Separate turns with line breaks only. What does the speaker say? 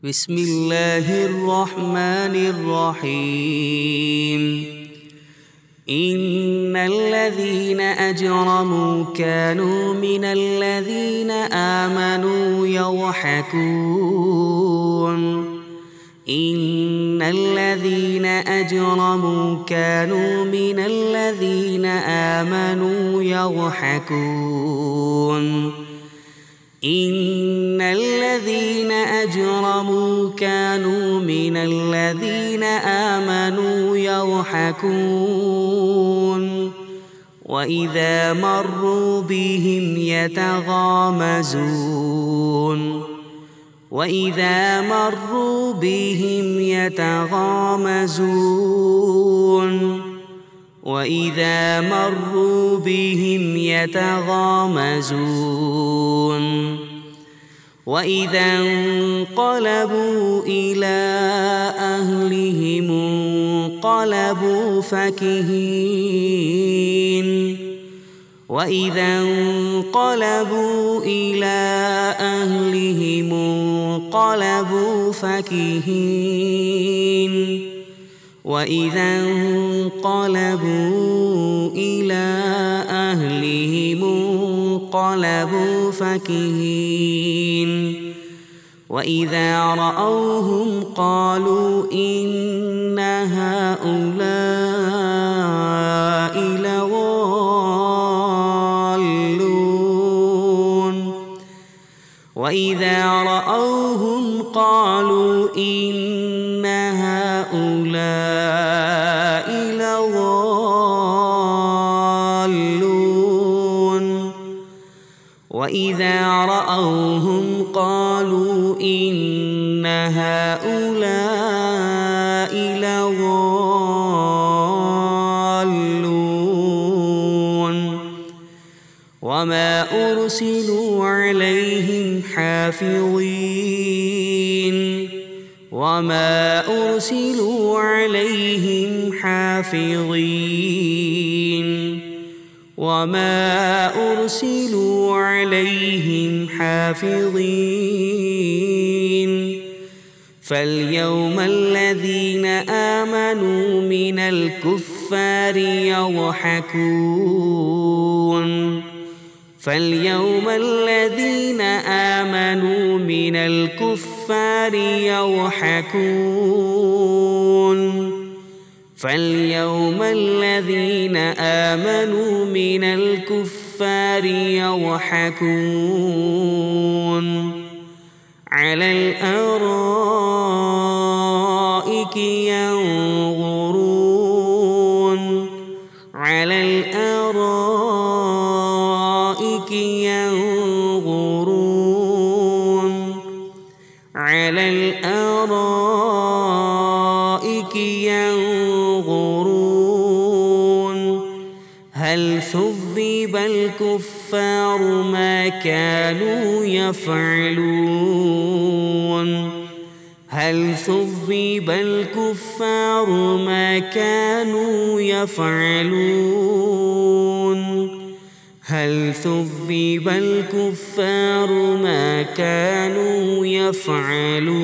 بسم الله الرحمن الرحيم إن الذين أجرموا كانوا من الذين آمنوا يضحكون إن الذين أجرموا كانوا من الذين آمنوا يضحكون إن الذين أجرموا كانوا من الذين آمنوا يضحكون وإذا مروا بهم يتغامزون وإذا مروا بهم يتغامزون وإذا مروا بهم يتغامزون وإذا انقلبوا إلى أهلهم انقلبوا فكهين وإذا انقلبوا إلى أهلهم انقلبوا فكهين وإذا انقلبوا إلى أهلهم انقلبوا فكهين وإذا رأوهم قالوا إن هؤلاء لضالون وإذا رأوهم قالوا إن هؤلاء لضالون وإذا رأوهم قالوا إن هؤلاء لضالون وما أرسلوا عليهم حافظين وما أرسلوا عليهم حافظين وما أرسلوا عليهم حافظين فاليوم الذين آمنوا من الكفار يضحكون فاليوم الذين آمنوا من الكفار يضحكون فاليوم الذين آمنوا من الكفار يضحكون على الأرائك ينظرون على الأرائك ينظرون على الأرائك ينظرون هل ثوب الكفار ما كانوا يفعلون هل ثوب الكفار ما كانوا يفعلون هل ثوب الكفار ما كانوا يفعلون